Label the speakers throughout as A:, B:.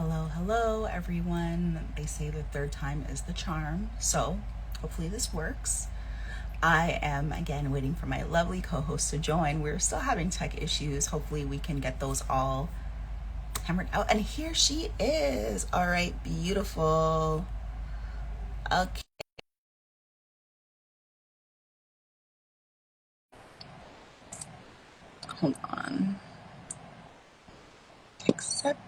A: Hello, hello, everyone. They say the third time is the charm, so hopefully this works. I am again waiting for my lovely co host to join. We're still having tech issues. Hopefully, we can get those all hammered out. And here she is. All right, beautiful. Okay, hold on. Accept.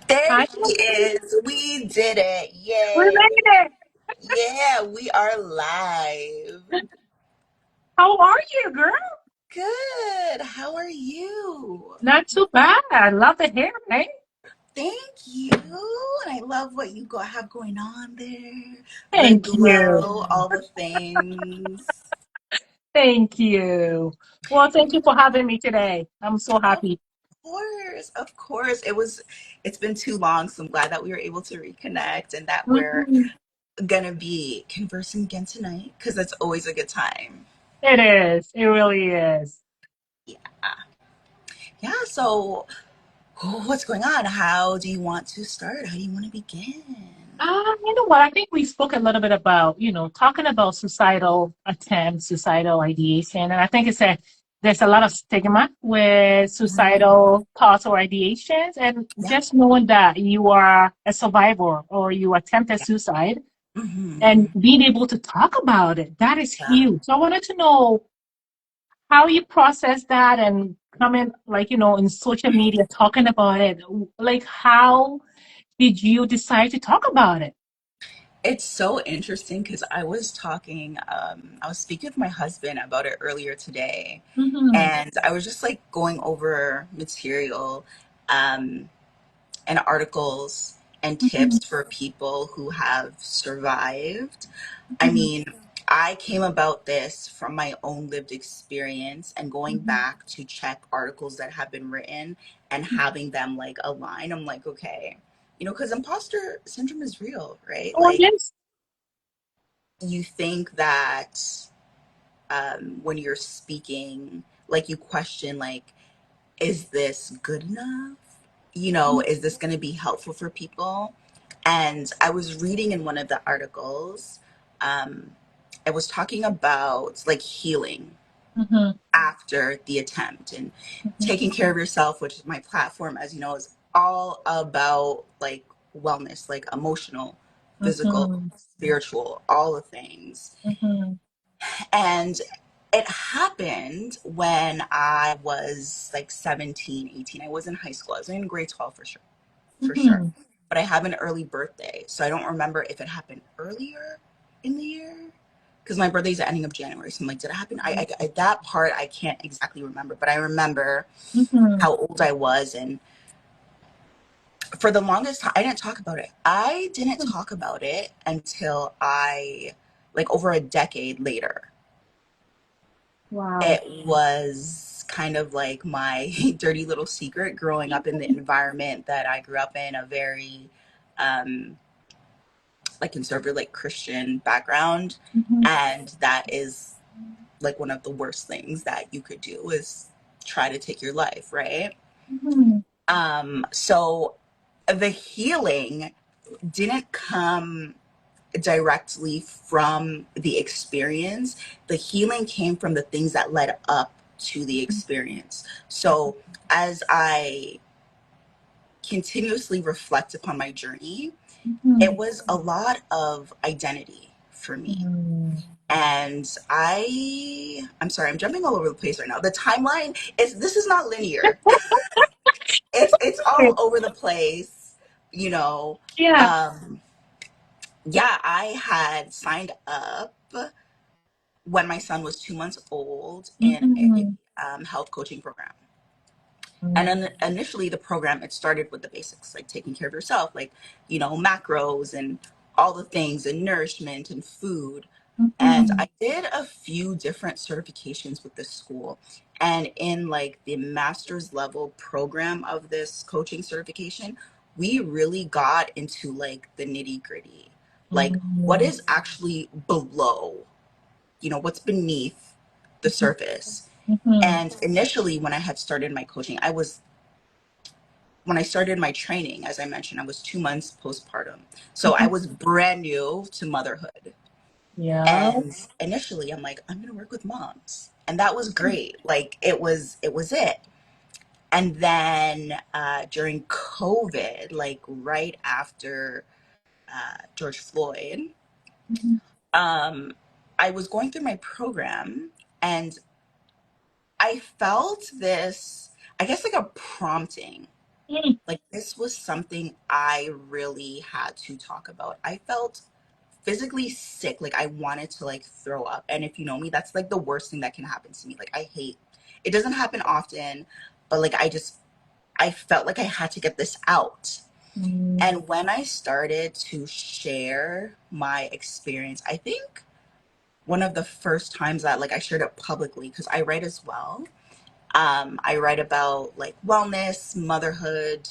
A: There
B: Hi,
A: he is. We did it.
B: we
A: Yay.
B: made it.
A: Yeah, we are live.
B: How are you, girl?
A: Good. How are you?
B: Not too bad. I love the hair, right?
A: Thank you. And I love what you have going on there. The
B: Thank you.
A: glow, all the things.
B: Thank you. Well, thank you for having me today. I'm so
A: Of
B: happy.
A: course, of course. It's been too long, so I'm glad that we were able to reconnect and that we're
B: Mhm.
A: gonna be conversing again tonight because it's always a good time.
B: It is. It really is.
A: Yeah. Yeah, so what's going on? How do you want to start? How do you want to begin?
B: You know what? I think we spoke a little bit about, talking about suicidal attempts, suicidal ideation. And I think there's a lot of stigma with
A: Mhm.
B: suicidal thoughts or ideations. And
A: Yeah.
B: just knowing that you are a survivor or you attempted
A: Yeah.
B: suicide and
A: Hmm.
B: being able to talk about it, that is
A: Yeah.
B: huge. So I wanted to know how you process that and comment, like, in social media, talking about it. Like, how did you decide to talk about it?
A: It's so interesting because I was speaking with my husband about it earlier today,
B: Mm-hmm.
A: and I was just like going over material um, and articles and
B: Mm-hmm.
A: tips for people who have survived. I
B: Mm-hmm.
A: mean, I came about this from my own lived experience and going
B: Mm-hmm.
A: back to check articles that have been written and having them like align. I'm like, okay, because imposter syndrome is real, right?
B: Oh,
A: Like,
B: yes.
A: you think that when you're speaking, like you question, like, is this good enough? Is this going to be helpful for people? And I was reading in one of the articles, um, it was talking about like healing
B: Mm-hmm.
A: after the attempt and
B: Mm-hmm.
A: taking care of yourself, which is my platform, as you know, is all about like wellness, like emotional, physical,
B: Mm-hmm.
A: spiritual, all the things.
B: Mm-hmm.
A: And it happened when I was like 17, 18. I was in high school. I was in grade 12 for sure, for sure.
B: Mm-hmm.
A: But I have an early birthday. So I don't remember if it happened earlier in the year. Because my birthday's the ending of January. So I'm like, did it happen? That part I can't exactly remember. But I remember
B: Mm-hmm.
A: how old I was. And for the longest time, I didn't talk about it. I didn't talk about it until like over a decade later.
B: Wow.
A: It was kind of like my dirty little secret growing up in the environment that I grew up in, a very um, like conservative, like Christian background.
B: Mm-hmm.
A: And that is like one of the worst things that you could do is try to take your life, right?
B: Mm-hmm.
A: So the healing didn't come directly from the experience. The healing came from the things that led up to the experience. So as I continuously reflect upon my journey, it
B: Mm-hmm.
A: was a lot of identity for me.
B: Mm-hmm.
A: And I'm sorry, I'm jumping all over the place right now. The timeline is this is not linear. It's all over the place, you know.
B: Yeah.
A: Um yeah, I had signed up when my son was 2 months old in a
B: Mm-hmm.
A: health coaching program. And then initially, the program, it started with the basics, like taking care of yourself, like, macros and all the things and nourishment and food. And
B: Mm-hmm.
A: I did a few different certifications with this school. And in like the master's level program of this coaching certification, we really got into like the nitty gritty, like what
B: Mm-hmm.
A: is actually below, what's beneath the surface.
B: Mm-hmm.
A: And initially, when I had started my coaching, when I started my training, as I mentioned, I was 2 months postpartum. So I
B: Mm-hmm.
A: was brand new to motherhood.
B: Yeah.
A: And initially, I'm like, I'm going to work with moms. And that was great. Like, it was it. And then during COVID, like right after George Floyd,
B: Mm-hmm.
A: um, I was going through my program and I felt this, I guess, like a prompting. Like, this was something I really had to talk about. I felt physically sick. Like, I wanted to like throw up. And if you know me, that's like the worst thing that can happen to me. Like, I hate it. Doesn't happen often, but like, I felt like I had to get this out.
B: Mm-hmm.
A: And when I started to share my experience, I think one of the first times that like I shared it publicly, because I write as well. I write about like wellness, motherhood,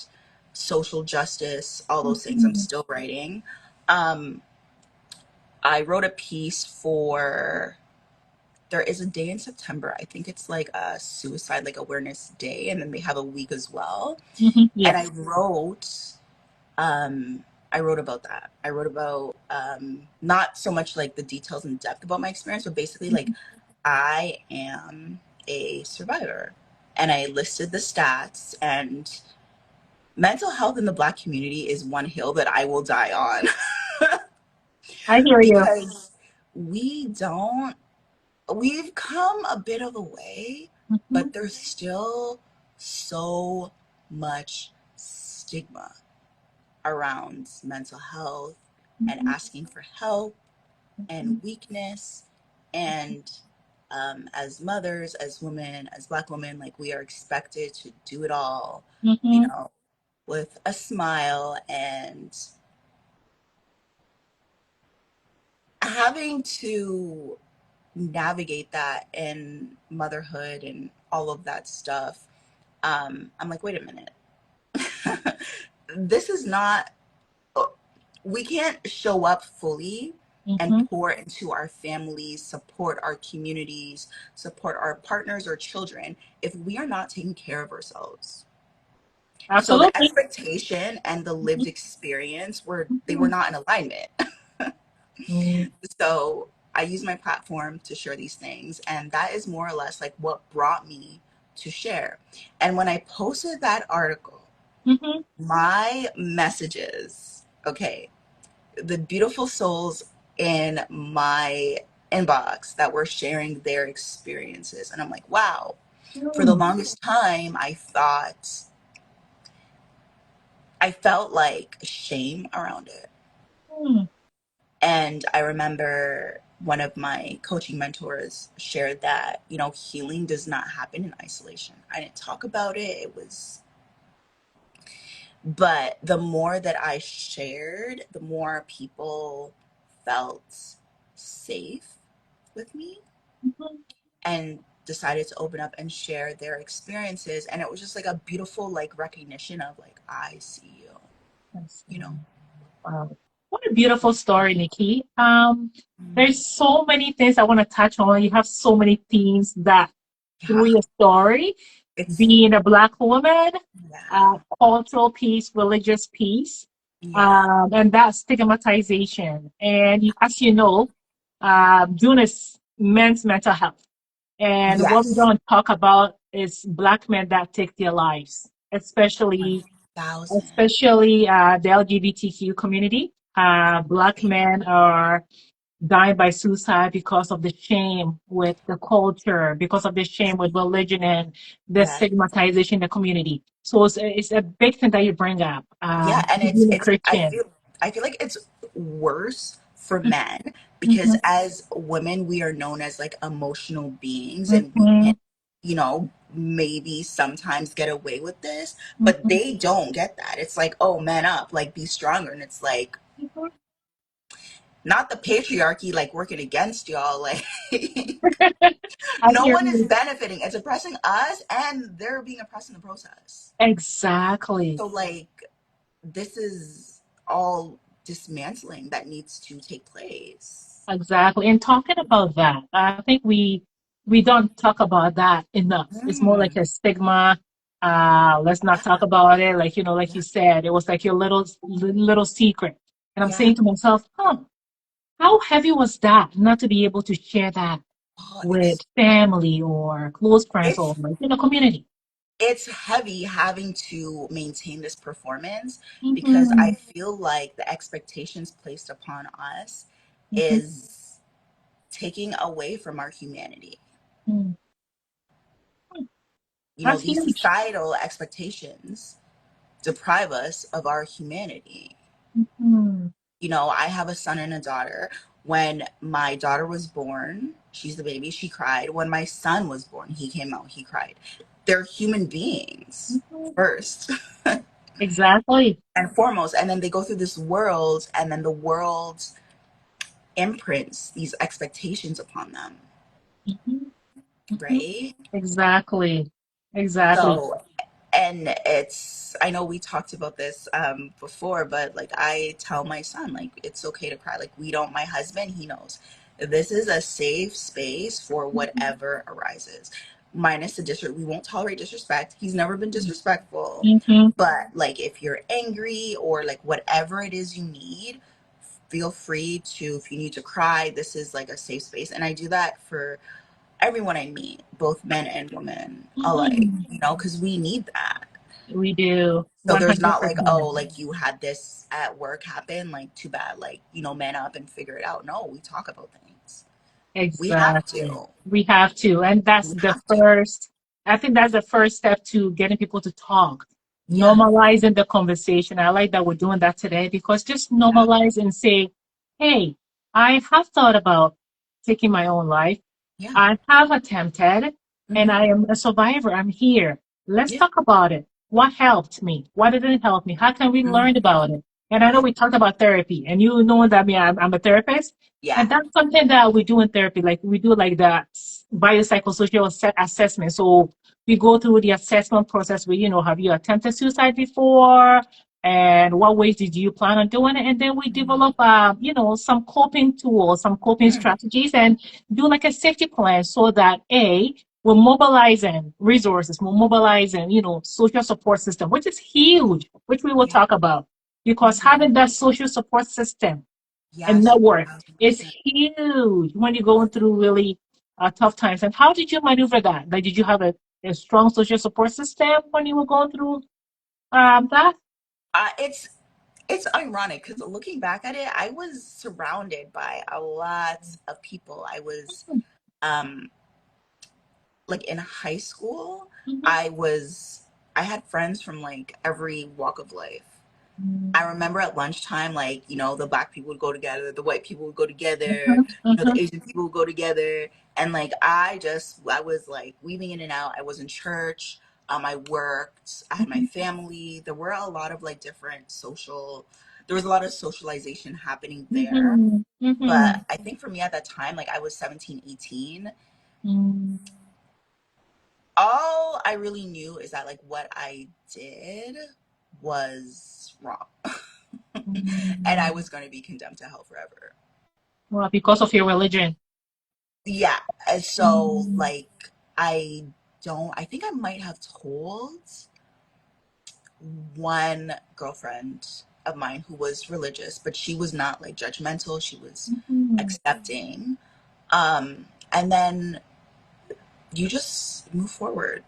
A: social justice, all those things. I'm
B: Mm-hmm.
A: still writing. Um, I wrote a piece for, there is a day in September. I think it's like a suicide like awareness day, and then they have a week as well.
B: Mm-hmm.
A: And I
B: Yes.
A: wrote um I wrote about that. I wrote about not so much like the details in depth about my experience, but basically like I am a survivor. And I listed the stats, and mental health in the Black community is one hill that I will die on.
B: I hear you.
A: Because we don't, we've come a bit of a way,
B: Mm-hmm.
A: but there's still so much stigma around mental health and
B: Mm-hmm.
A: asking for help and weakness. And as mothers, as women, as Black women, like we are expected to do it all, you
B: Mm-hmm.
A: know, with a smile, and having to navigate that in motherhood and all of that stuff. I'm like, wait a minute. This is not, we can't show up fully and
B: Mm-hmm.
A: pour into our families, support our communities, support our partners or children if we are not taking care of ourselves. So the
B: Absolutely.
A: expectation and the lived experience were, they were not in alignment.
B: Mm-hmm.
A: So I use my platform to share these things, and that is more or less like what brought me to share. And when I posted that article,
B: Mm-hmm.
A: my messages, okay, the beautiful souls in my inbox that were sharing their experiences. And I'm like, wow. For the longest time, I felt like shame around it.
B: Mm-hmm.
A: And I remember one of my coaching mentors shared that, healing does not happen in isolation. I didn't talk about it. But the more that I shared, the more people felt safe with me and decided to open up and share their experiences. And it was just like a beautiful like recognition of like, I see you,
B: I
A: you know.
B: see. Wow. What a beautiful story, Nikki. There's so many things I want to touch on. You have so many themes that through
A: Yeah,
B: your story,
A: it's,
B: being a Black woman,
A: yeah,
B: cultural piece, religious piece,
A: yeah,
B: and that stigmatization. And as you know, June is men's mental health. And what we're
A: yes,
B: going to talk about is Black men that take their lives, especially
A: 1000.
B: especially the LGBTQ community. Black men are dying by suicide because of the shame with the culture, because of the shame with religion and the
A: Yes.
B: stigmatization in the community. So it's a big thing that you bring up.
A: Yeah, and it's
B: Being a
A: it's I
B: Christian.
A: feel I feel like it's worse for men because
B: Mhm,
A: as women we are known as like emotional beings, and we can,
B: mhm,
A: maybe sometimes get away with this, but
B: mhm,
A: they don't get that. It's like, oh, man up, like be stronger. And it's like,
B: mhm.
A: not the patriarchy like working against y'all, like
B: I
A: no
B: hear
A: one is
B: you.
A: benefiting. It's oppressing us and they're being oppressed in the process.
B: Exactly.
A: So like, this is all dismantling that needs to take place.
B: Exactly. And talking about that, I think we we don't talk about that enough. It's more like
A: Mm,
B: a stigma. Let's not talk about it. Like, like
A: yeah,
B: you said, it was like your little secret. And I'm
A: yeah.
B: saying to myself, how heavy was that not to be able to share that
A: Oh,
B: with family or close friends or
A: it's
B: like in a community?
A: it's heavy having to maintain this performance because I
B: Mm-hmm.
A: feel like the expectations placed upon us
B: Mm-hmm.
A: is taking away from our humanity.
B: Mm-hmm. That's
A: These
B: huge.
A: societal expectations deprive us of our humanity.
B: Mm-hmm.
A: I have a son and a daughter. When my daughter was born, she's the baby, she cried. When my son was born, he came out, he cried. They're human beings
B: Mm-hmm.
A: first
B: Exactly.
A: and foremost. And then they go through this world, and then the world imprints these expectations upon them,
B: Mm-hmm. Mm-hmm.
A: right?
B: Exactly. Exactly.
A: So, and I know we talked about this before, but like I tell my son, like, it's okay to cry. Like, we don't, my husband, he knows this is a safe space for whatever arises. Minus the disrespect, we won't tolerate disrespect. He's never been disrespectful.
B: Mm-hmm.
A: But like, if you're angry or like whatever it is you need, feel free to, if you need to cry, this is like a safe space. And I do that for everyone I meet, both men and women alike,
B: Mm-hmm.
A: because we need that.
B: We do
A: So there's not like, oh,
B: 100%.
A: like you had this at work happen, like too bad, like, man up and figure it out. No, we talk about things. We have
B: Exactly.
A: to.
B: We have to. And that's
A: We
B: the
A: have to.
B: first, I think that's the first step to getting people to talk,
A: Yeah.
B: normalizing the conversation. I like that we're doing that today because just
A: Yeah.
B: normalize and say, hey, I have thought about taking my own life.
A: Yeah.
B: I have attempted and I
A: Hmm.
B: am a survivor. I'm here. Let's
A: Yeah.
B: talk about it. What helped me? What didn't help me? How can we learn
A: Hmm.
B: about it? And I know
A: Yeah.
B: we talked about therapy, and you know that me, I'm a therapist.
A: Yeah.
B: And that's something that we do in therapy. Like we do like the biopsychosocial assessment. So we go through the assessment process where, have you attempted suicide before? And what ways did you plan on doing it? And then we develop, some coping tools, some coping
A: Mm.
B: strategies, and do like a safety plan so that we're mobilizing resources, we're mobilizing, social support system, which is huge, which we will
A: Yeah.
B: talk about. Because
A: Hmm.
B: having that social support system and
A: Yes.
B: network is
A: 100%.
B: huge when you're going through really tough times. And how did you maneuver that? Like, did you have a strong social support system when you were going through that?
A: It's ironic because looking back at it, I was surrounded by a lot of people. I was um like in high school,
B: Mhm.
A: I had friends from like every walk of life. I remember at lunchtime, like, the black people would go together, the white people would go together,
B: Mhm.
A: the
B: Mhm.
A: Asian people would go together. And like, I was like weaving in and out. I was in church. I worked, I had my family. There was a lot of socialization happening there.
B: Mhm.
A: But
B: Mhm.
A: I think for me at that time, like I was 17, 18.
B: Mhm.
A: All I really knew is that like what I did was wrong. And I
B: Mhm.
A: was going to be condemned to hell forever.
B: Well, because of your religion.
A: Yeah. And so
B: Mhm.
A: like I think I might have told one girlfriend of mine who was religious, but she was not like judgmental. She was
B: Mhm.
A: accepting. And then you just move forward,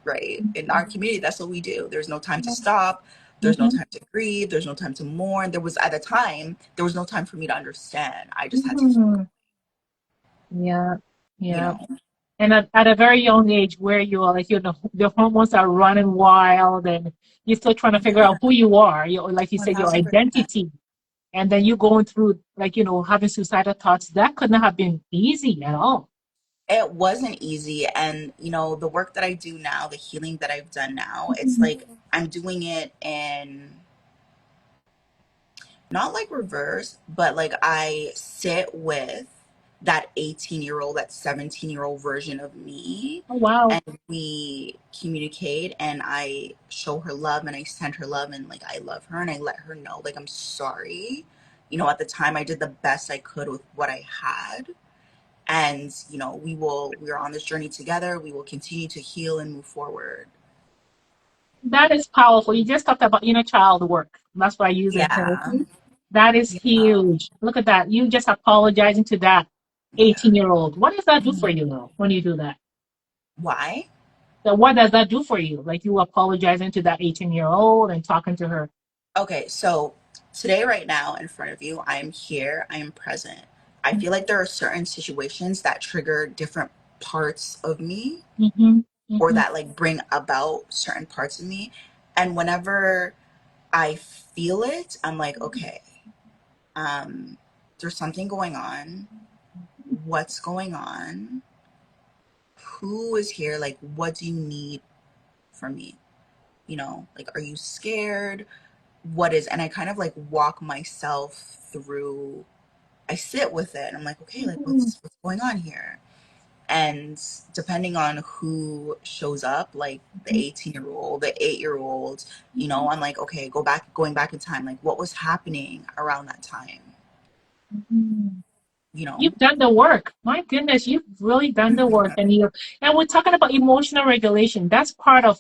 A: right? In our community, that's what we do. There's no time to stop. There's no
B: Mhm.
A: time to grieve. There's no time to mourn. At the time, there was no time for me to understand. I just had to keep,
B: Mhm. Yeah.
A: you
B: Yeah.
A: know,
B: And at a very young age where you are like, the hormones are running wild and you're still trying to figure out who you are, like you said, your
A: 1000%.
B: identity. And then you going through like, having suicidal thoughts, that could not have been easy at all.
A: It wasn't easy. And, the work that I do now, the healing that I've done now, it's
B: Mhm.
A: like I'm doing it in not like reverse, but like I sit with that 18-year-old, that 17-year-old version of me.
B: Oh, wow.
A: And we communicate and I show her love and I send her love and like I love her and I let her know like I'm sorry. At the time I did the best I could with what I had. And we are on this journey together. We will continue to heal and move forward.
B: That is powerful. You just talked about inner child work. That's why I use in
A: Yeah.
B: therapy. That is
A: Yeah.
B: huge. Look at that. You just apologizing to that
A: Yeah.
B: 18-year-old. What does that do for
A: Mhm.
B: you though when you do that?
A: Why?
B: So what does that do for you? Like you apologizing to that 18-year-old and talking to her.
A: Okay, so today, right now, in front of you, I am here, I am present. I feel like there are certain situations that trigger different parts of me,
B: Mm-hmm.
A: or
B: Mm-hmm.
A: that like bring about certain parts of me. And whenever I feel it, I'm like, okay, um, there's something going on. What's going on? Who is here? Like, what do you need from me? Like, are you scared? What is, and I kind of like walk myself through. I sit with it and I'm like, okay, like
B: Mm-hmm.
A: what's going on here? And depending on who shows up, like the 18-year-old, the 8-year-old, I'm like, okay, going back in time, like what was happening around that time,
B: Mm-hmm.
A: you know?
B: You've done the work. My goodness, you've really done the work. And we're talking about emotional regulation. That's part of,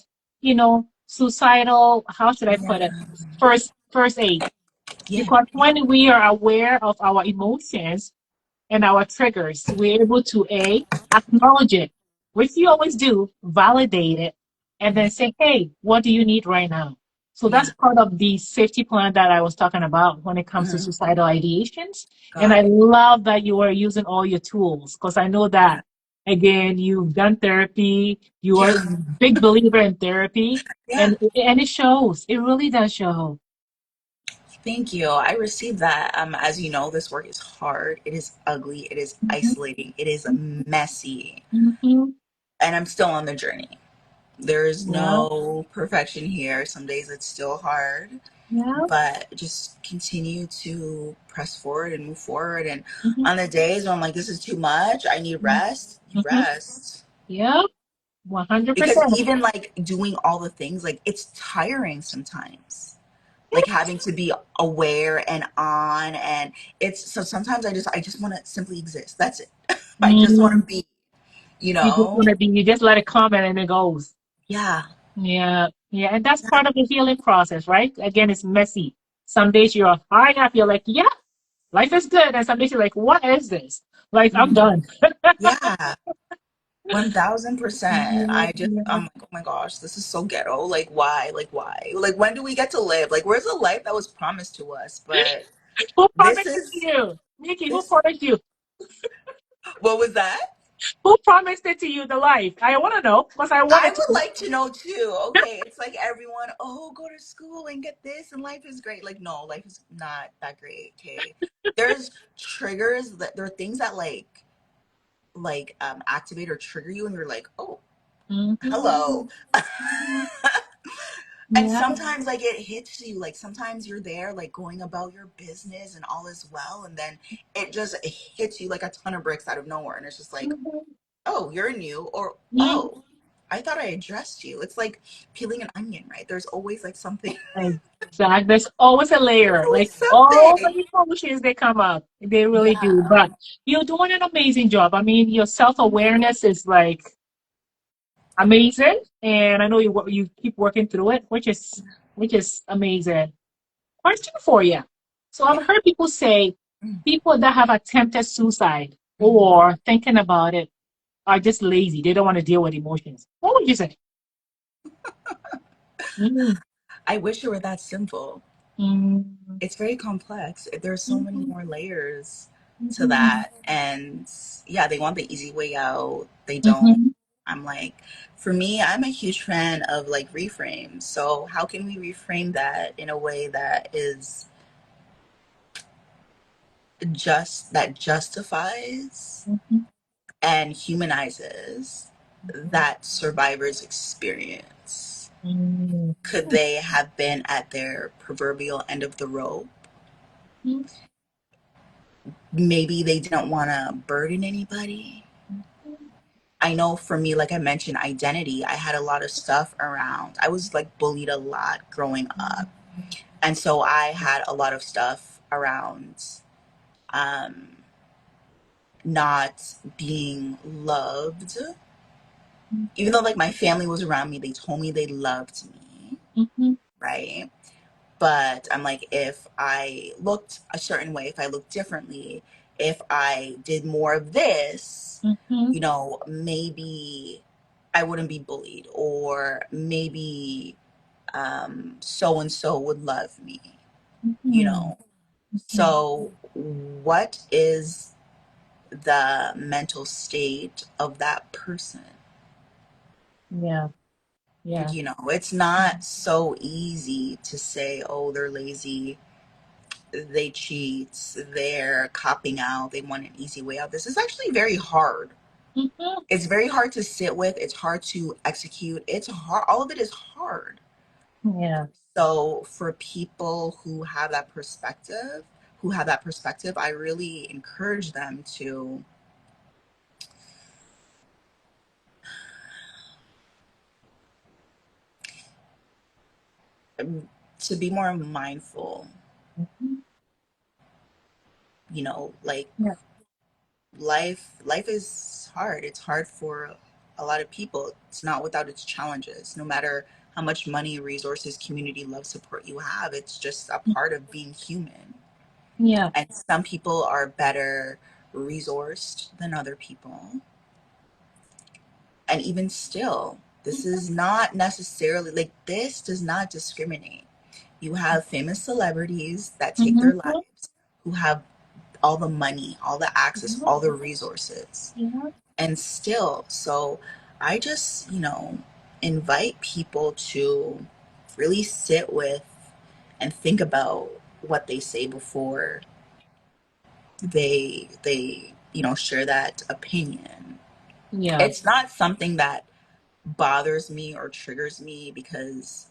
B: suicidal, how should I put it?
A: Yeah.
B: First aid.
A: Yeah.
B: Because
A: Yeah.
B: when we are aware of our emotions, and our triggers, we're able to acknowledge it, which you always do, validate it, and then
A: Mhm.
B: say, hey, what do you need right now? So
A: Yeah.
B: that's part of the safety plan that I was talking about when it comes to
A: Mhm.
B: suicidal ideations. And
A: Got
B: I
A: it.
B: love that you are using all your tools because I know that, again, you've done therapy, you are
A: Yeah.
B: a big believer in therapy,
A: Yeah.
B: and it shows. It really does show.
A: Thank you. I received that. As you know, this work is hard. It is ugly. It is
B: Mhm,
A: isolating. It is messy.
B: mhm.
A: And I'm still on the journey. There is
B: Yeah,
A: no perfection here. Some days it's still hard,
B: yeah.
A: but just continue to press forward and move forward. And
B: Mhm,
A: on the days when I'm like, this is too much, I need
B: mhm,
A: rest, you
B: mhm.
A: rest.
B: Yeah,
A: Because
B: 100%.
A: even like doing all the things, like it's tiring sometimes. Like having to be aware and on, and it's so sometimes I just want to simply exist. That's it. I just want to
B: Mm,
A: be,
B: you just want to be, you just let it come and it goes.
A: yeah.
B: Yeah, yeah. And that's part of the healing process, right? Again, it's messy. Some days you're high up, you're like, yeah, life is good. And some days you're like, what is this? Like, I'm
A: Mhm.
B: done.
A: Yeah. 1000%.
B: Yeah,
A: I'm
B: yeah.
A: like, oh my gosh, this is so ghetto. Like, why? Like, why? Like, when do we get to live? Like, where's the life that was promised to us? But
B: Who
A: this
B: promised it to
A: is
B: you? Nikki, who
A: this.
B: promised you?
A: What was that?
B: Who promised it to you, the life? I want to know because I
A: I
B: wanted
A: would
B: to.
A: like to know too. Okay, it's like everyone, oh, go to school and get this, and life is great. Like, no, life is not that great. Okay, there's triggers that there are things that activate or trigger you, and you're like, oh, hello.
B: Mhm.
A: And
B: Yeah.
A: sometimes like it hits you, like sometimes you're there like going about your business and all is well, and then it just hits you like a ton of bricks out of nowhere, and it's just like,
B: Mhm.
A: oh, you're new, or
B: Mhm.
A: oh, I thought I addressed you. It's like peeling an onion, right? There's always like something.
B: Exactly. There's always a
A: There's
B: layer. Like
A: always
B: all
A: something.
B: the emotions, they come up. They really do.
A: Yeah.
B: But you're doing an amazing job. I mean, your self-awareness is like amazing. And I know you keep working through it, which is amazing. Question for you. So
A: Yeah.
B: I've heard people say people that have attempted suicide
A: Mhm.
B: or thinking about it are just lazy. They don't want to deal with emotions. What would you say? Mm,
A: I wish it were that simple.
B: mm,
A: It's very complex. There's so many
B: mhm,
A: more layers to
B: mhm,
A: that. And yeah, they want the easy way out. They don't.
B: mhm,
A: I'm like, for me, I'm a huge fan of like reframes. So how can we reframe that in a way that is that justifies
B: mhm,
A: and humanizes that survivor's experience?
B: mhm,
A: Could they have been at their proverbial end of the rope?
B: mhm,
A: Maybe they didn't want to burden anybody. I know for me, like I mentioned, identity, I had a lot of stuff around. I was like bullied a lot growing up. And so I had a lot of stuff around um, not being loved, even though like my family was around me, they told me they loved me,
B: Mm-hmm.
A: right? But I'm like, if I looked a certain way, if I looked differently, if I did more of this,
B: Mm-hmm.
A: maybe I wouldn't be bullied, or maybe so and so would love me, you
B: Mm-hmm.
A: know.
B: Mm-hmm.
A: So, what is the mental state of that person?
B: Yeah. Yeah.
A: It's not so easy to say, oh, they're lazy, they cheat, they're copping out, they want an easy way out. This is actually very hard.
B: Mm-hmm.
A: It's very hard to sit with, it's hard to execute. It's hard. All of it is hard.
B: Yeah.
A: So for people who have that perspective, I really encourage them to be more mindful,
B: Mm-hmm.
A: like
B: Yeah.
A: life is hard. It's hard for a lot of people. It's not without its challenges. No matter how much money, resources, community, love, support you have, it's just a part of being human.
B: Yeah.
A: And some people are better resourced than other people. And even still, this is not necessarily like, this does not discriminate. You have famous celebrities that take their
B: Mm-hmm.
A: lives, who have all the money, all the access,
B: Yeah.
A: all the resources,
B: Yeah.
A: and still. So I just, invite people to really sit with and think about what they say before they share that opinion.
B: Yeah.
A: It's not something that bothers me or triggers me, because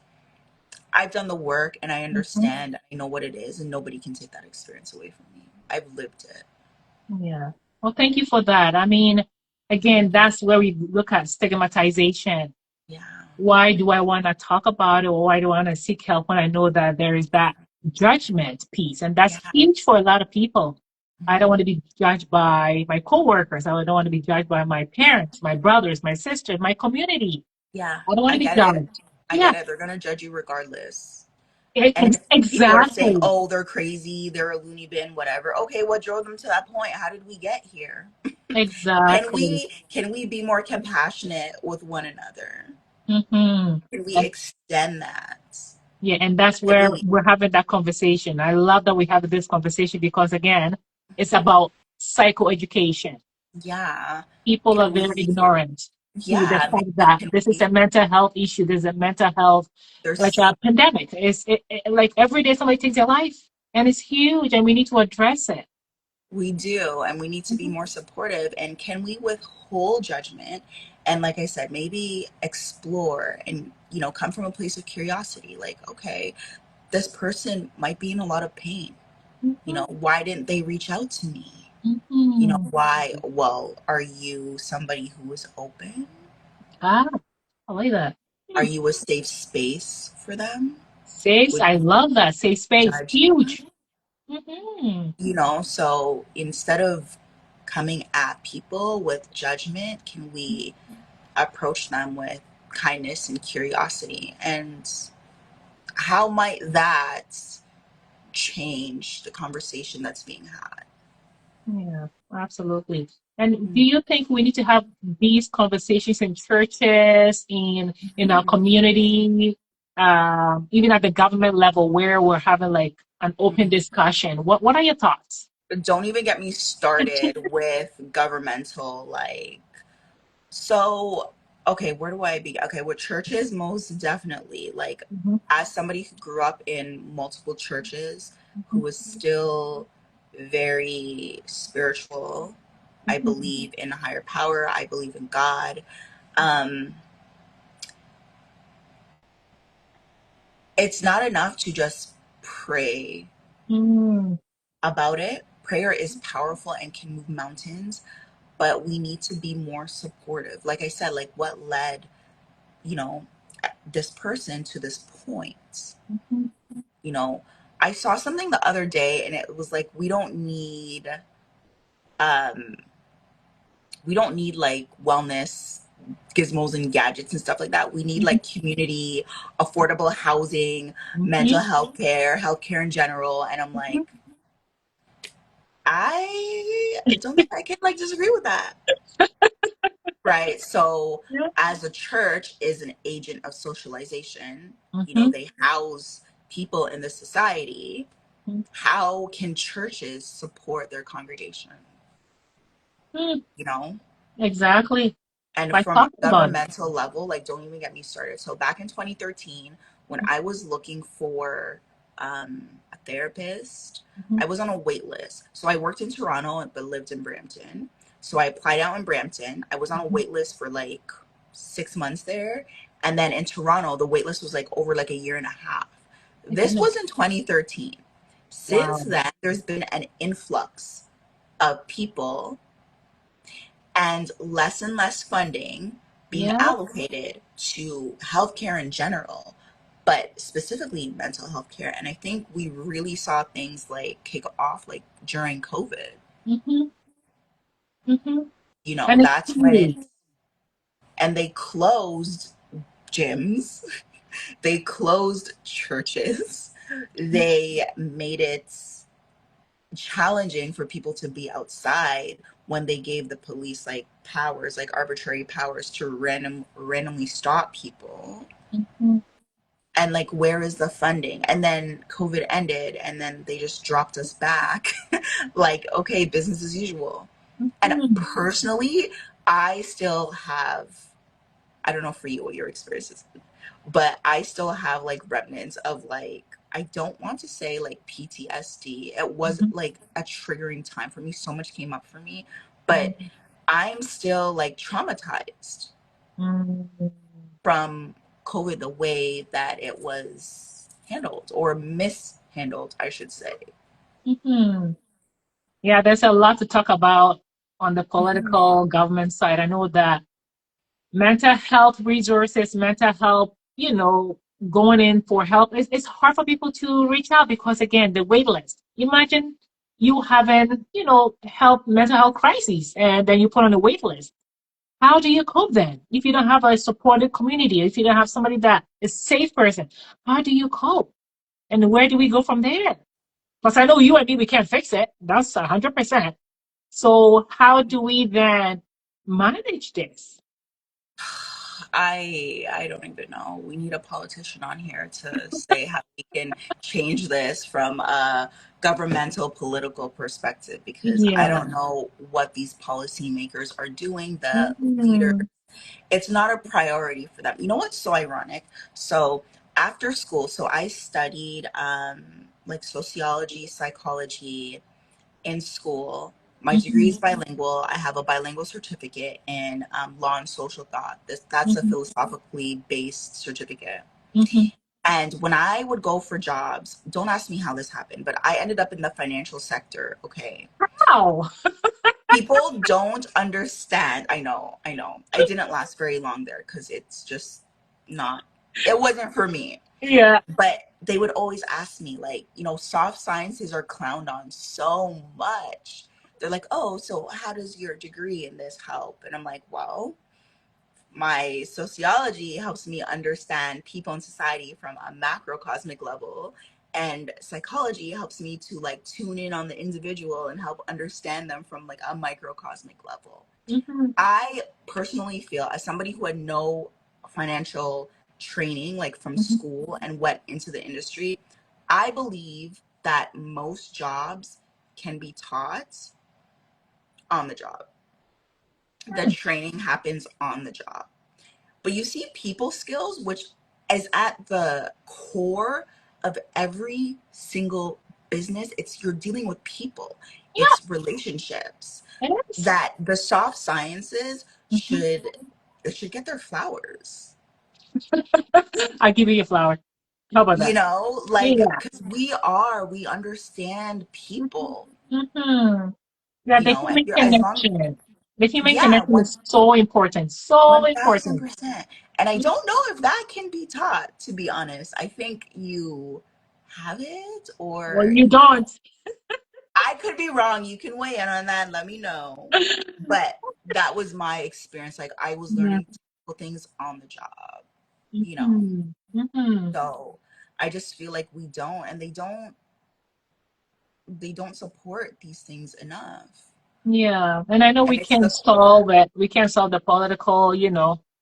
A: I've done the work and I
B: Mm-hmm.
A: understand, I know what it is, and nobody can take that experience away from me. I've lived it.
B: Yeah. Well, thank you for that. I mean, again, that's where we look at stigmatization.
A: Yeah.
B: Why do I want to talk about it, or why do I want to seek help when I know that there is that judgment piece? And that's
A: Yeah.
B: huge for a lot of people. I don't
A: Mhm.
B: want to be judged by my coworkers. I don't want to be judged by my parents, my brothers, my sisters, my community.
A: Yeah,
B: I don't want
A: I
B: to be
A: get it.
B: judged.
A: I
B: Yeah,
A: get it. They're gonna judge you regardless. And if people are saying,
B: exactly.
A: "Oh, they're crazy, they're a loony bin, whatever." Okay, what drove them to that point? How did we get here? Can
B: Exactly.
A: we be more compassionate with one another?
B: Hmm.
A: Can we
B: And
A: extend that?
B: yeah, and that's
A: Can
B: where
A: we?
B: we're having that conversation. I love that we have this conversation because again, it's about psychoeducation.
A: Yeah.
B: People are
A: Can
B: very
A: we?
B: ignorant to the
A: Yeah.
B: fact
A: Maybe
B: that
A: can
B: this is
A: we?
B: a mental health issue. There's a mental health, like
A: There's
B: a pandemic. Like every day somebody takes their life, and it's huge, and we need to address it.
A: We do, and we need to be
B: Mhm.
A: more supportive. And can we withhold judgment? And like I said, maybe explore and, come from a place of curiosity. Like, okay, this person might be in a lot of pain.
B: Mhm.
A: Why didn't they reach out to me?
B: Mhm.
A: Why? Well, are you somebody who is open?
B: Ah, I like that.
A: Are
B: Hmm.
A: you a safe space for them?
B: Safe,
A: Would
B: I
A: you
B: love that. Safe space,
A: judge them?
B: huge. Hmm.
A: So instead of coming at people with judgment, can we approach them with kindness and curiosity? And how might that change the conversation that's being had?
B: Yeah, absolutely. And do you think we need to have these conversations in churches, in our community, even at the government level, where we're having like an open discussion? What are your thoughts?
A: Don't even get me started with governmental, like, so, okay, where do I begin? Okay, with churches, most definitely. Like,
B: Mhm,
A: as somebody who grew up in multiple churches, who
B: mhm,
A: was still very spiritual, I
B: mhm,
A: believe in a higher power, I believe in God. Um, it's not enough to just pray
B: mhm,
A: about it. Prayer is powerful and can move mountains, but we need to be more supportive. Like I said, like, what led, you know, this person to this point?
B: mhm,
A: You know, I saw something the other day and it was like, we don't need we don't need like wellness gizmos and gadgets and stuff like that. We need
B: Mhm.
A: like community, affordable housing, mental
B: Mhm.
A: health care in general. And I'm
B: Mhm.
A: like, I don't think I can like disagree with that. Right. So
B: Yeah.
A: as a church is an agent of socialization,
B: Mhm.
A: they house people in the society. How can churches support their congregation?
B: Mhm.
A: You know?
B: Exactly.
A: And
B: By
A: from a
B: talking about it.
A: governmental level, like, don't even get me started. So back in 2013, when I was looking for a therapist,
B: Mhm.
A: I was on a wait list. So I worked in Toronto but lived in Brampton. So I applied out in Brampton. I was on a
B: Mhm.
A: wait list for like 6 months there. And then in Toronto, the wait list was like over like a year and a half.
B: My
A: This
B: goodness.
A: was in 2013. Since
B: Wow.
A: then, there's been an influx of people and less funding being
B: Yeah.
A: allocated to healthcare in general, but specifically mental health care. And I think we really saw things like kick off like during COVID.
B: Mhm. Mhm. And it's
A: That's when
B: huge.
A: and they closed gyms, they closed churches, they made it challenging for people to be outside when they gave the police like powers, like arbitrary powers to randomly stop people.
B: Mhm.
A: And like, where is the funding? And then COVID ended and then they just dropped us back. Like, okay, business as usual. And
B: Mhm.
A: personally, I still have, I don't know for you what your experience is, but I still have like remnants of like, I don't want to say like PTSD. It was
B: Mhm.
A: like a triggering time for me. So much came up for me, but
B: Mhm.
A: I'm still like traumatized
B: Mhm.
A: from COVID, the way that it was handled or mishandled, I should say.
B: Mhm. Yeah, there's a lot to talk about on the
A: Mhm.
B: political government side. I know that mental health resources, mental health, going in for help, it's hard for people to reach out because, again, the wait list. Imagine you having, mental health crises, and then you put on a wait list. How do you cope then? If you don't have a supportive community, if you don't have somebody that is a safe person, how do you cope? And where do we go from there? Because I know you and me, we can't fix it. That's 100%. So how do we then manage this?
A: I don't even know. We need a politician on here to say how we can change this from a governmental political perspective, because I
B: Yeah.
A: don't know what these policymakers are doing. The leaders,
B: Mhm.
A: it's not a priority for them. You know what's so ironic? So after school, so I studied like sociology, psychology in school. My degree
B: Mhm.
A: is bilingual. I have a bilingual certificate in law and social thought. That's a
B: Mhm.
A: philosophically based certificate.
B: Mhm.
A: And when I would go for jobs, don't ask me how this happened, but I ended up in the financial sector. Okay.
B: Wow.
A: People don't understand. I know. I didn't last very long there because it's just not, it wasn't for me.
B: Yeah.
A: But they would always ask me, like, soft sciences are clowned on so much. They're like, oh, so how does your degree in this help? And I'm like, well, my sociology helps me understand people in society from a macrocosmic level, and psychology helps me to like tune in on the individual and help understand them from like a microcosmic level.
B: Mhm.
A: I personally feel, as somebody who had no financial training, like from
B: Mhm.
A: school, and went into the industry, I believe that most jobs can be taught on the job. The training happens on the job. But you see, people skills, which is at the core of every single business, it's you're dealing with people,
B: Yeah,
A: it's relationships,
B: it is.
A: that the soft sciences
B: Mhm.
A: should get their flowers.
B: I'll give you a flower. How about that?
A: Like,
B: Yeah.
A: because we understand
B: Mhm.
A: people,
B: Mhm. Yeah, the
A: and
B: human
A: you're as long,
B: connection. The human
A: yeah,
B: connection is so important. So important.
A: 1000%. And I don't know if that can be taught, to be honest. I think you have it,
B: Well,
A: or
B: you don't.
A: I could be wrong. You can weigh in on that. Let me know. But that was my experience. Like I was
B: Yeah.
A: learning technical things on the job, you know.
B: Mhm. Mhm.
A: So I just feel like we don't, and they don't support these things enough.
B: Yeah, and I know
A: And
B: we
A: it's
B: can't
A: the core.
B: solve it. We can't solve the political,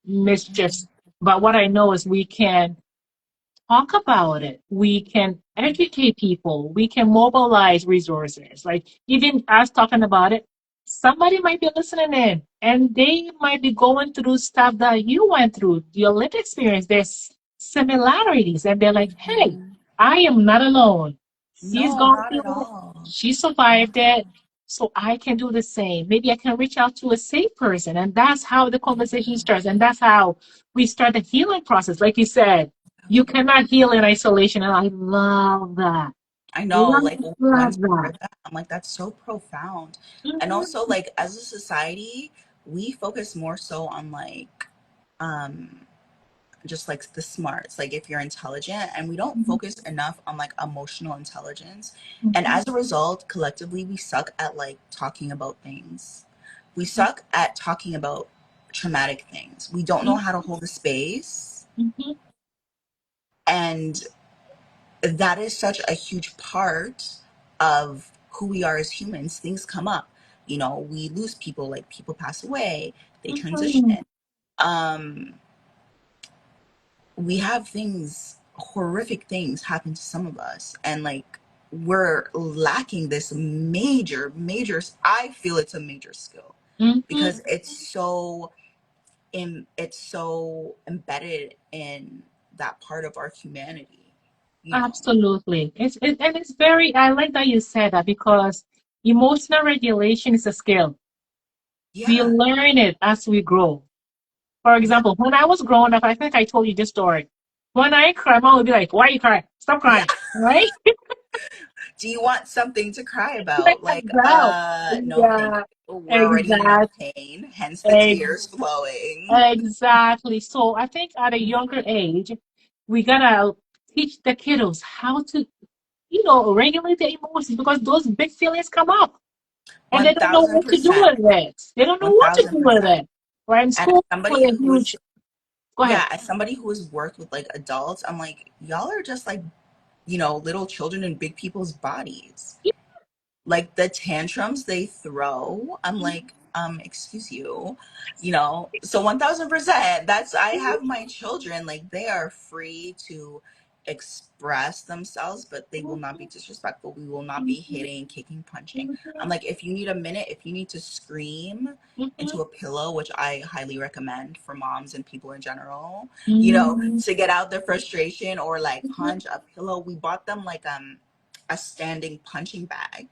B: mischiefs. But what I know is we can talk about it. We can educate people. We can mobilize resources. Like even us talking about it, somebody might be listening in and they might be going through stuff that you went through, your lived experience. There's similarities. And they're like, hey,
A: Mhm.
B: I am not alone. She's
A: No,
B: gone
A: not at
B: through it.
A: all.
B: She survived it. So I can do the same. Maybe I can reach out to a safe person. And that's how the conversation starts. And that's how we start the healing process. Like you said, you cannot heal in isolation. And I love that.
A: I know,
B: Love,
A: like once
B: love
A: I
B: that.
A: heard that, I'm like, that's so profound. And also,
B: Mhm,
A: like, as a society, we focus more so on like, um, just like the smarts, like if you're intelligent, and we don't
B: mhm,
A: focus enough on like emotional intelligence. And
B: mhm,
A: as a result, collectively, we suck at like talking about things. We suck at talking about traumatic things. We don't know
B: mhm,
A: how to hold a space.
B: mhm,
A: And that is such a huge part of who we are as humans. Things come up, we lose people, like people pass away, they
B: mhm,
A: transition. um we have things, horrific things happen to some of us, and like we're lacking this major, I feel it's a major skill,
B: mhm.
A: because it's so embedded in that part of our humanity.
B: Absolutely. And it's very, I like that you said that because emotional regulation is a skill. We
A: Yeah,
B: learn it as we grow. For
A: yeah,
B: example, when I was growing up, I think I told you this story. When I cry, mom would be like, why are you crying? Stop
A: yeah.
B: crying. Right?
A: Do you want something to cry
B: Like
A: about? Like,
B: that.
A: no, thank
B: Yeah,
A: you. We're already in enough
B: exactly.
A: pain, hence the tears flowing.
B: Exactly. So I think at a younger age, we gotta teach the kiddos how to, regulate their emotions because those big feelings come up and they don't know what to do
A: 1000%.
B: with it. They don't know what to do with
A: 1000%.
B: it. Right? In
A: And as
B: school, play
A: somebody
B: a
A: who is,
B: huge. Go ahead.
A: yeah, as somebody who has worked with like adults, I'm like, y'all are just like, little children in big people's bodies. Like the tantrums they throw, I'm like, excuse you, so 1000%, that's, I have my children, like they are free to express themselves, but they will not be disrespectful, we will not be hitting, kicking, punching. I'm like, if you need a minute, if you need to scream into a pillow, which I highly recommend for moms and people in general, to get out their frustration, or like punch a pillow. We bought them like a standing punching bag,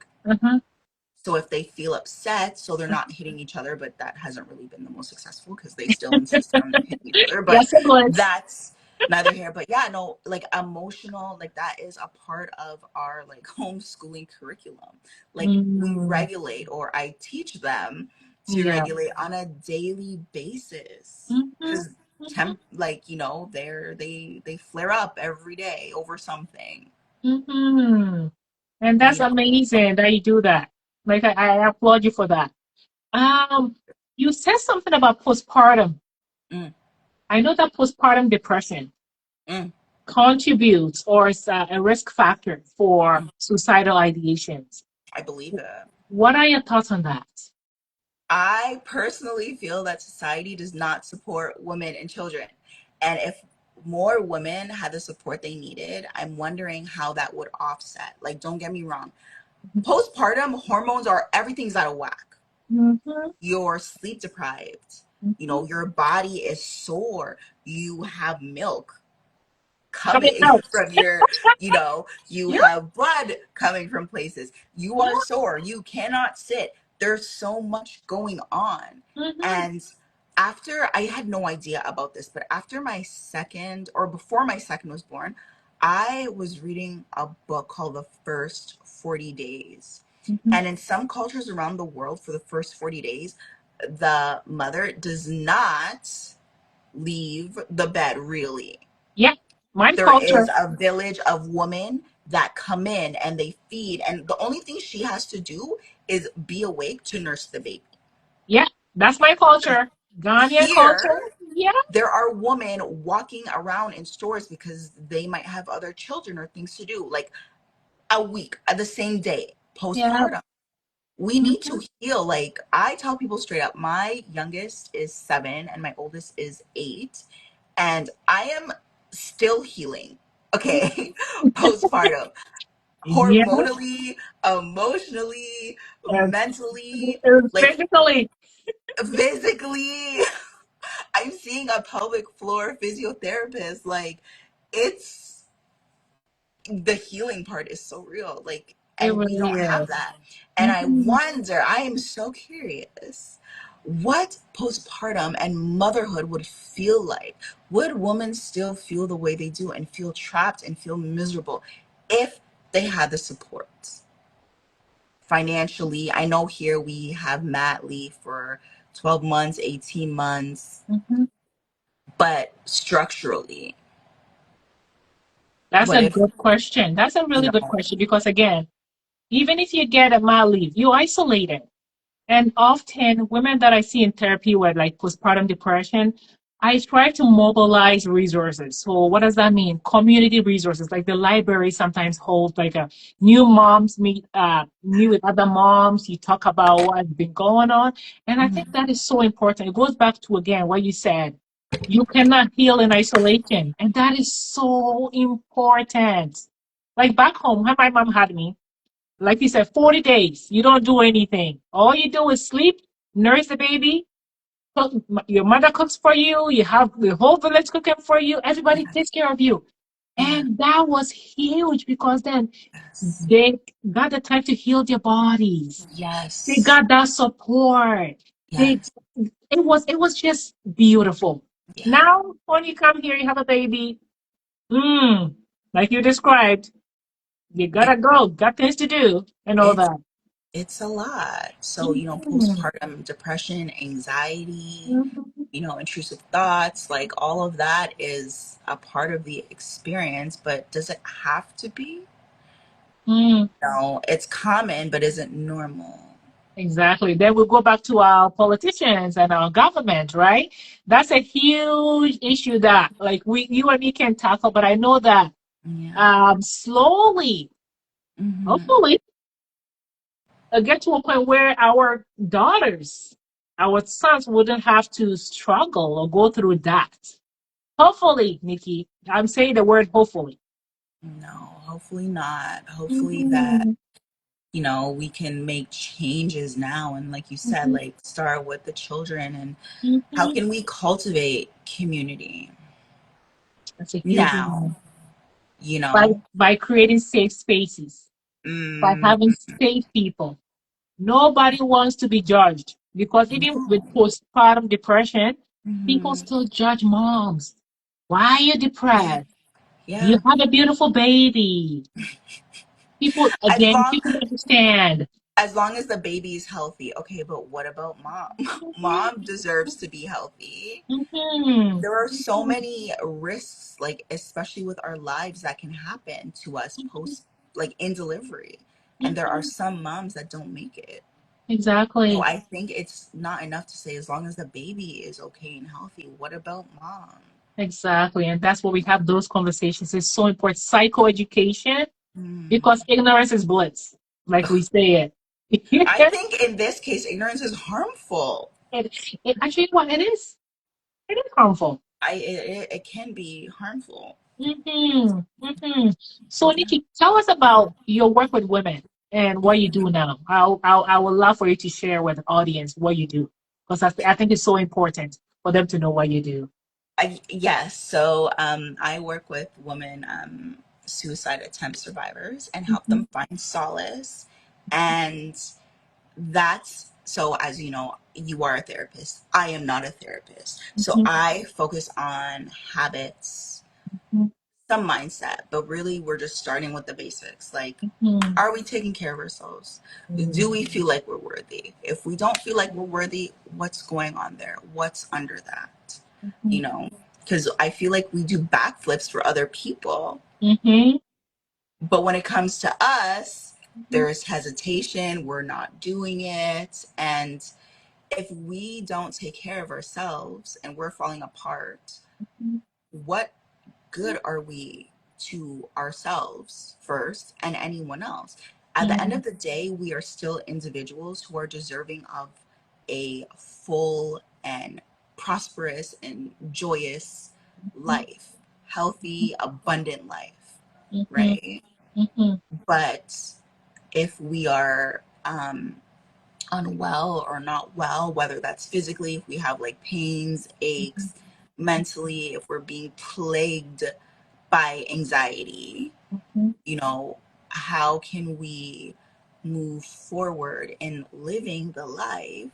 A: so if they feel upset, so they're not hitting each other, but that hasn't really been the most successful because they still insist on hitting each other. But
B: Yes, it was.
A: that's neither here. But yeah, no, like emotional, like that is a part of our like homeschooling curriculum. Like we
B: Mm,
A: regulate, or I teach them to
B: yeah.
A: regulate on a daily basis.
B: Mhm,
A: Because
B: mhm,
A: they flare up every day over something,
B: mhm. And that's
A: you know.
B: amazing that you do that. Like I applaud you for that. Um, you said something about postpartum.
A: Mm,
B: I know that postpartum depression
A: mm,
B: contributes or is a risk factor for
A: mm.
B: suicidal ideations.
A: I believe it.
B: What are your thoughts on that?
A: I personally feel that society does not support women and children. And if more women had the support they needed, I'm wondering how that would offset. Like, don't get me wrong. Postpartum hormones are, everything's out of whack.
B: Mhm,
A: You're sleep deprived.
B: mhm.
A: Your body is sore. You have milk
B: Coming
A: coming
B: out.
A: from you
B: Yeah.
A: have blood coming from places, you are
B: Yeah.
A: sore, you cannot sit, there's so much going on.
B: Mhm,
A: And after, I had no idea about this, but after my second, or before my second was born, I was reading a book called The First 40 Days.
B: mhm.
A: And in some cultures around the world, for the first 40 days, the mother does not leave the bed, really.
B: Yeah. Mind
A: There is
B: culture.
A: a village of women that come in and they feed, and the only thing she has to do is be awake to nurse the baby.
B: Yeah, that's my culture. Ghanaian
A: Here,
B: culture. Yeah.
A: there are women walking around in stores because they might have other children or things to do, like a week, the same day,
B: Yeah.
A: postpartum. We need
B: Mhm.
A: to heal. Like, I tell people straight up, my youngest is 7 and my oldest is 8, and I am still healing. Okay, postpartum,
B: Yeah.
A: hormonally, emotionally,
B: And
A: mentally, like
B: physically,
A: physically. I'm seeing a pelvic floor physiotherapist. Like, it's the healing part is so real. Like,
B: it
A: and we
B: really
A: don't have
B: is.
A: that. And I
B: Mhm.
A: wonder, I am so curious what postpartum and motherhood would feel like. Would women still feel the way they do and feel trapped and feel miserable if they had the support financially? I know here we have mat leave for 12 months, 18 months,
B: Mhm.
A: but structurally,
B: That's
A: what
B: a
A: if,
B: good question. That's a
A: you
B: really good
A: know,
B: question because again, even if you get a mat leave, you're isolated. And often, women that I see in therapy with like postpartum depression, I try to mobilize resources. So, what does that mean? Community resources, like the library sometimes holds like a new moms meet with other moms. You talk about what's been going on, and I think
A: mhm,
B: that is so important. It goes back to again what you said. You cannot heal in isolation, and that is so important. Like back home, how my mom had me like you said, 40 days, you don't do anything. All you do is sleep, nurse the baby, cook, your mother cooks for you, you have the whole village cooking for you, everybody
A: yeah,
B: takes care of you.
A: yeah,
B: And that was huge because then
A: yes,
B: they got the time to heal their bodies. They
A: yes,
B: got that support. They
A: yes,
B: it was just beautiful.
A: yeah.
B: Now when you come here, you have a baby, like you described, you
A: It,
B: gotta go, got things to do and all
A: it's
B: that.
A: it's a lot. So,
B: Mhm.
A: postpartum depression, anxiety,
B: Mhm.
A: intrusive thoughts, like all of that is a part of the experience, but does it have to be?
B: Mm,
A: No, it's common, but isn't normal.
B: exactly. Then we go back to our politicians and our government, right? That's a huge issue that like you and me can tackle, but I know that
A: Yeah.
B: slowly,
A: Hmm.
B: hopefully, get to a point where our daughters, our sons wouldn't have to struggle or go through that. Hopefully, Nikki, I'm saying the word hopefully.
A: No, hopefully not. Hopefully that,
B: Mhm.
A: we can make changes now. And like you said,
B: Mhm.
A: like start with the children, and how
B: Mhm.
A: can we cultivate community
B: That's a huge
A: now,
B: one.
A: you
B: By
A: know?
B: by creating safe spaces, by
A: Mm,
B: having safe people. Nobody wants to be judged because even with
A: no.
B: postpartum depression, people
A: Hmm.
B: still judge moms. Why are you
A: Yeah.
B: depressed? You
A: Yeah.
B: have a beautiful baby.
A: As long
B: People don't understand.
A: as long as the baby is healthy. Okay, but what about mom? Mom deserves to be healthy.
B: Mhm.
A: There are so
B: Mhm.
A: many risks, like especially with our lives, that can happen to us
B: Mhm.
A: post, like in delivery, and there are
B: Mhm.
A: some moms that don't make it. So
B: Exactly.
A: I think it's not enough to say as long as the baby is okay and healthy. What about mom?
B: Exactly. And that's why we have those conversations. It's so important. Psychoeducation,
A: Hmm.
B: because ignorance is bliss, like we say
A: I
B: it.
A: think in this case, ignorance is harmful.
B: it actually, what it is, it is harmful.
A: It can be harmful.
B: Mm-hmm. Mm-hmm. So,
A: Yeah.
B: Nikki, tell us about your work with women and what you do now. I would love for you to share with the audience what you do because I think it's so important for them to know what you do.
A: Yes. So I work with women, suicide attempt survivors, and help
B: Mm-hmm.
A: them find solace. And that's so, as you know, you are a therapist. I am not a therapist. So
B: Mm-hmm.
A: I focus on habits, some mindset, but really we're just starting with the basics. Like,
B: Mm-hmm.
A: are we taking care of ourselves? Do we feel like we're worthy? If we don't feel like we're worthy, what's going on there? What's under that?
B: Mm-hmm.
A: You know, because I feel like we do backflips for other people,
B: Mm-hmm.
A: But when it comes to us,
B: Mhm,
A: there's hesitation, we're not doing it. And if we don't take care of ourselves and we're falling apart,
B: mhm,
A: what good are we to ourselves first and anyone else? At the end
B: mhm,
A: of the day, we are still individuals who are deserving of a full and prosperous and joyous
B: mhm,
A: life, healthy, abundant life,
B: mhm,
A: right?
B: mhm,
A: But if we are unwell or not well, whether that's physically, if we have like pains,
B: mhm,
A: aches, mentally, if we're being plagued by anxiety,
B: mhm,
A: you know, how can we move forward in living the life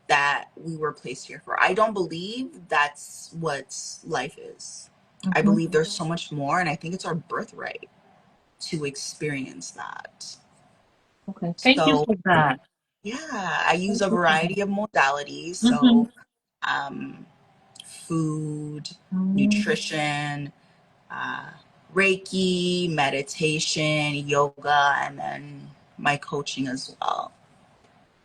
A: that we were placed here for? I don't believe that's what life is. I
B: mhm.
A: believe there's so much more, and I think it's our birthright to experience that.
B: Okay, thank you
A: So,
B: for that.
A: yeah, I use
B: Thank
A: a
B: you for that.
A: variety of modalities.
B: Mhm,
A: So, um, food,
B: mhm.
A: nutrition, uh, Reiki, meditation, yoga, and then my coaching as well.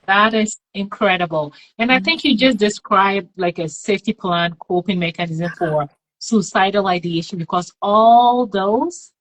B: That is incredible. And I think you just described like a safety plan coping mechanism for suicidal ideation because all those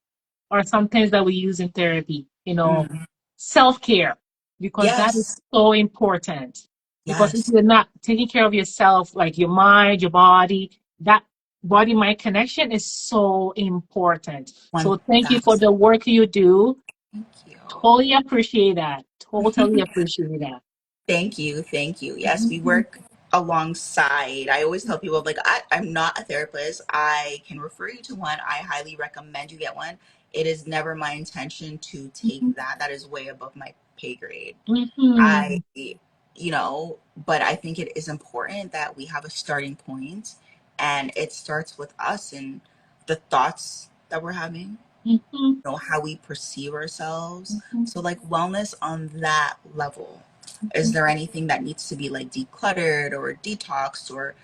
B: are some things that we use in therapy,
A: Mm.
B: self-care, because that is
A: Yes,
B: so important. Because if
A: yes,
B: you're not taking care of yourself, like your mind, your body, that body-mind connection is so important. So thank you for
A: 1000.
B: the work you do.
A: Thank you.
B: Totally appreciate that. Totally appreciate that.
A: Thank you. Thank you. Yes, we
B: Mhm,
A: work alongside. I always tell people, like, I'm not a therapist. I can refer you to one. I highly recommend you get one. It is never my intention to take
B: mhm,
A: that. That is way above my pay grade. I,
B: mhm,
A: but I think it is important that we have a starting point, and it starts with us and the thoughts that we're having,
B: mhm,
A: how we perceive ourselves.
B: mhm,
A: So, like, wellness on that level. Is
B: mhm,
A: there anything that needs to be like decluttered or detoxed, or,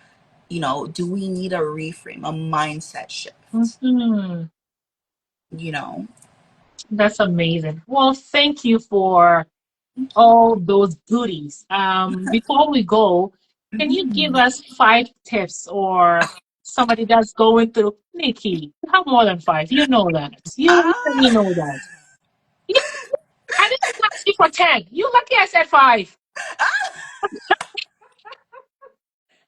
A: do we need a reframe, a mindset shift?
B: mhm.
A: You know?
B: That's amazing. Well, thank you for
A: Thank you.
B: all those goodies. Before we go, can you give
A: Mhm.
B: us 5 tips or somebody that's going through Nikki? You have more than five. You know that. You
A: Ah,
B: really know that. You, I didn't ask you for 10. You lucky I said five.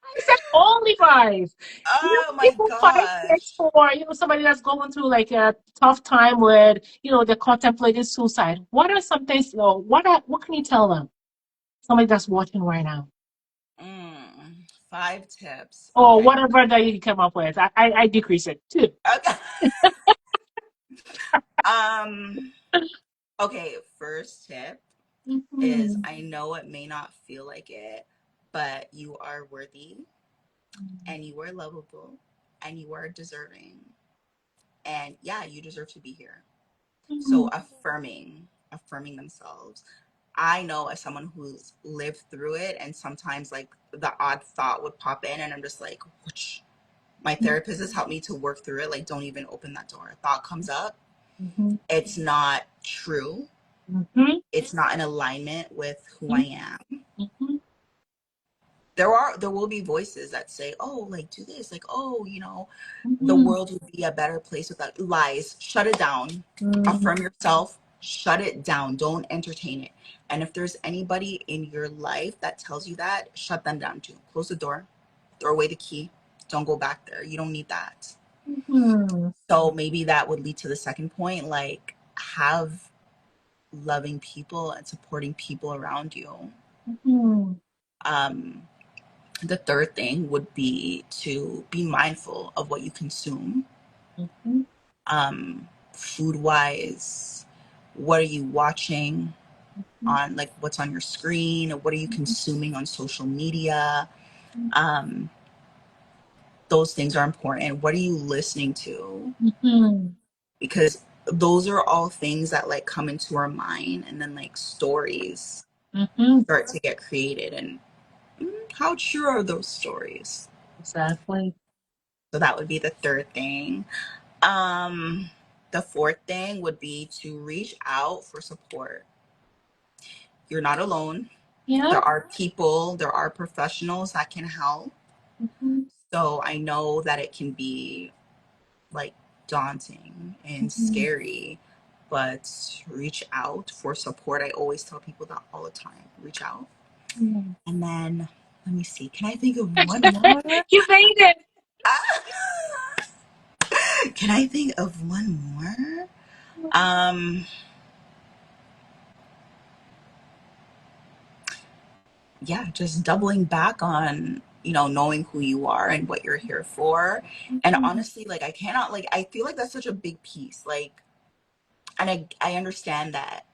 B: I said only five.
A: oh
B: Give
A: my
B: me 5 tips
A: gosh.
B: for somebody that's going through like a tough time with they're contemplating suicide. What are some things? What can you tell them? Somebody that's watching right now.
A: 5 tips.
B: Or
A: Okay.
B: whatever that you come up with. I decrease it too.
A: Okay. Um, okay, first tip is,
B: Mhm.
A: I know it may not feel like it, but you are worthy and you are lovable and you are deserving. And yeah, you deserve to be here. So
B: Mhm.
A: affirming themselves. I know as someone who's lived through it, and sometimes like the odd thought would pop in, and I'm just like, whoosh. My therapist has helped me to work through it. Like, don't even open that door. A thought comes up.
B: Mhm.
A: It's not true.
B: Mhm.
A: It's not in alignment with who I
B: Mhm.
A: am.
B: Mhm.
A: There will be voices that say, oh, like, do this, like, oh, the
B: Mhm.
A: world would be a better place without lies. Shut it down.
B: Mhm.
A: Affirm yourself. Shut it down. Don't entertain it. And if there's anybody in your life that tells you that, shut them down too. Close the door. Throw away the key. Don't go back there. You don't need that.
B: Mhm.
A: So maybe that would lead to the second point, like, have loving people and supporting people around you.
B: Mhm.
A: Um, the third thing would be to be mindful of what you consume,
B: Mhm.
A: food wise. What are you watching
B: Mhm.
A: on, like, what's on your screen? What are you consuming on social media? Um, those things are important. What are you listening to?
B: Mhm.
A: Because those are all things that like come into our mind, and then like stories
B: Mhm.
A: start to get created. And how true are those stories?
B: Exactly.
A: So that would be the third thing. Um, The fourth thing would be to reach out for support. You're not alone.
B: Yeah.
A: There are people, there are professionals that can help.
B: Mhm,
A: So I know that it can be like daunting and
B: mhm,
A: scary, but reach out for support. I always tell people that all the time. Reach out.
B: mhm.
A: And then let me see. Can I think of one more?
B: You made it.
A: Ah! Can I think of one more? Um, yeah, just doubling back on, knowing who you are and what you're here for. And
B: Mhm,
A: honestly, like I cannot like I feel like that's such a big piece. Like, and I understand that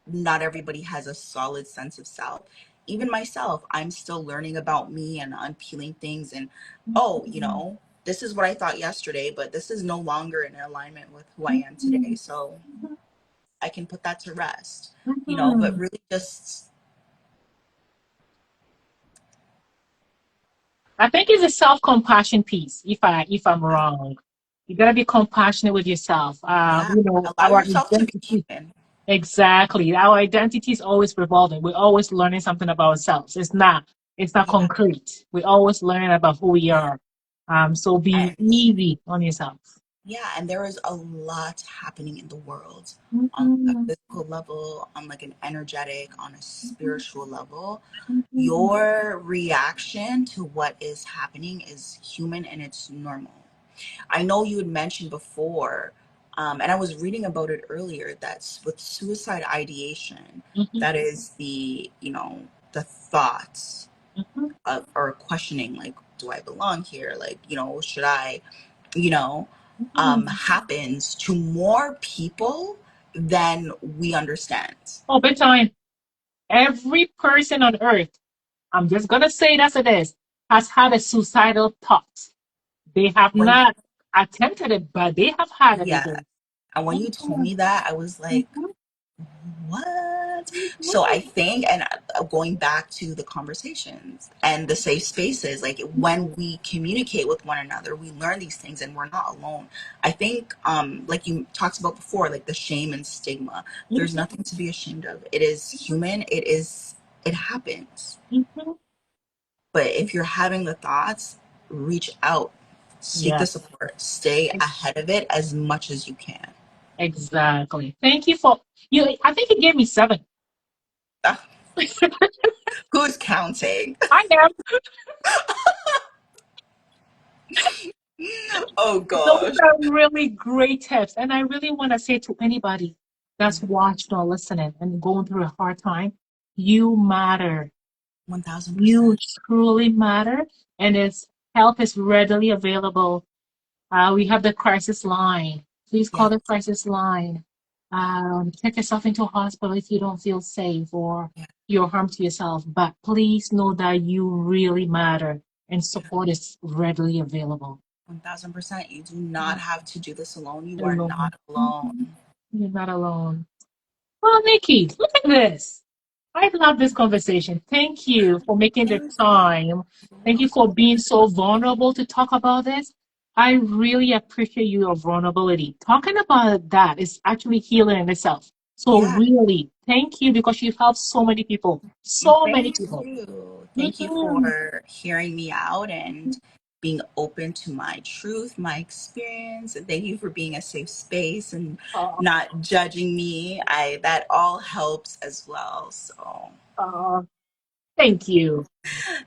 A: not everybody has a solid sense of self. Even myself, I'm still learning about me and unpeeling things and oh,
B: mhm,
A: this is what I thought yesterday, but this is no longer in alignment with who I am today.
B: mhm,
A: So I can put that to rest, but
B: mhm.
A: really just
B: I think it's a self-compassion piece. If I'm wrong, you gotta be compassionate with yourself.
A: yeah, allow
B: Our
A: yourself to be
B: identity.
A: human.
B: Exactly. Our identity is always revolving. We're always learning something about ourselves. It's not
A: Yeah.
B: concrete. We're always learning about who we are. So be
A: And
B: easy on yourself.
A: yeah, and there is a lot happening in the world on a
B: Mhm,
A: physical level, on like an energetic, on a
B: mhm,
A: spiritual level.
B: mhm,
A: Your reaction to what is happening is human and it's normal. I know you had mentioned before, and I was reading about it earlier, that with suicide ideation,
B: mhm,
A: that is the thoughts
B: mhm,
A: of, or questioning, like, do I belong here? Like, should I, you know,
B: mhm.
A: happens to more people than we understand.
B: Oh, big time. Every person on earth, I'm just gonna say it as it is, has had a suicidal thought. They have
A: When,
B: not attempted it, but they have had it
A: yeah,
B: before.
A: and when you told
B: Mhm,
A: me that, I was like,
B: mhm,
A: what? So I
B: mhm,
A: think, and going back to the conversations and the safe spaces, like
B: mhm,
A: when we communicate with one another, we learn these things and we're not alone. I think, like you talked about before, like the shame and stigma, there's
B: mhm,
A: nothing to be ashamed of. It is human. It happens.
B: mhm.
A: But if you're having the thoughts, reach out, seek the
B: Yes,
A: support, stay ahead of it as much as you can.
B: exactly. Thank you for you. I think you gave me seven.
A: Who's counting?
B: I am.
A: Oh
B: Those
A: gosh.
B: are really great tips. And I really want to say to anybody that's watching or listening and going through a hard time, you matter. You
A: 1000%.
B: truly matter. And its help is readily available. We have the crisis line. Please call
A: Yeah,
B: the crisis line. Check yourself into a hospital if you don't feel safe or
A: yeah,
B: you're harm to yourself. But please know that you really matter and
A: yeah.
B: support is readily available.
A: 1000%. You do not have to do this alone. You are
B: Alone.
A: not alone.
B: You're not alone. Well, Nikki, look at this. I love this conversation. Thank you for making
A: It
B: the
A: was
B: time. Thank you for
A: welcome.
B: being so vulnerable to talk about this. I really appreciate your vulnerability. Talking about that is actually healing in itself. So
A: Yeah,
B: really, thank you because you've helped so many people. So many
A: thank
B: people.
A: you. Thank you
B: Mhm.
A: for hearing me out and being open to my truth, my experience, and thank you for being a safe space and
B: Uh,
A: not judging me. I That all helps as well. So,
B: uh, thank you.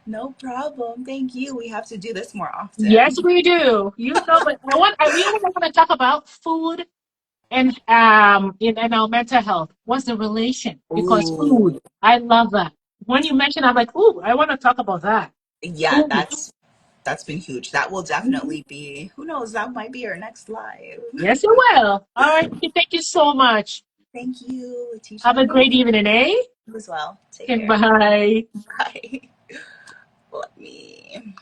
A: no problem. Thank you. We have to do this more
B: Yes,
A: often.
B: we do. But you know what I want to talk about? Food and in our mental health. What's the relation? Because food,
A: Ooh.
B: I love that. When you mentioned, I'm like, ooh, I want to talk about that.
A: Yeah,
B: Food.
A: that's been huge. That will
B: Mhm.
A: definitely be, who knows, that might be our next live.
B: Yes, you will. All right. Thank you so much.
A: Thank you,
B: Have
A: Letitia.
B: a
A: Thank
B: great evening, eh?
A: you as well. Take
B: Okay,
A: care.
B: bye.
A: Bye. Let me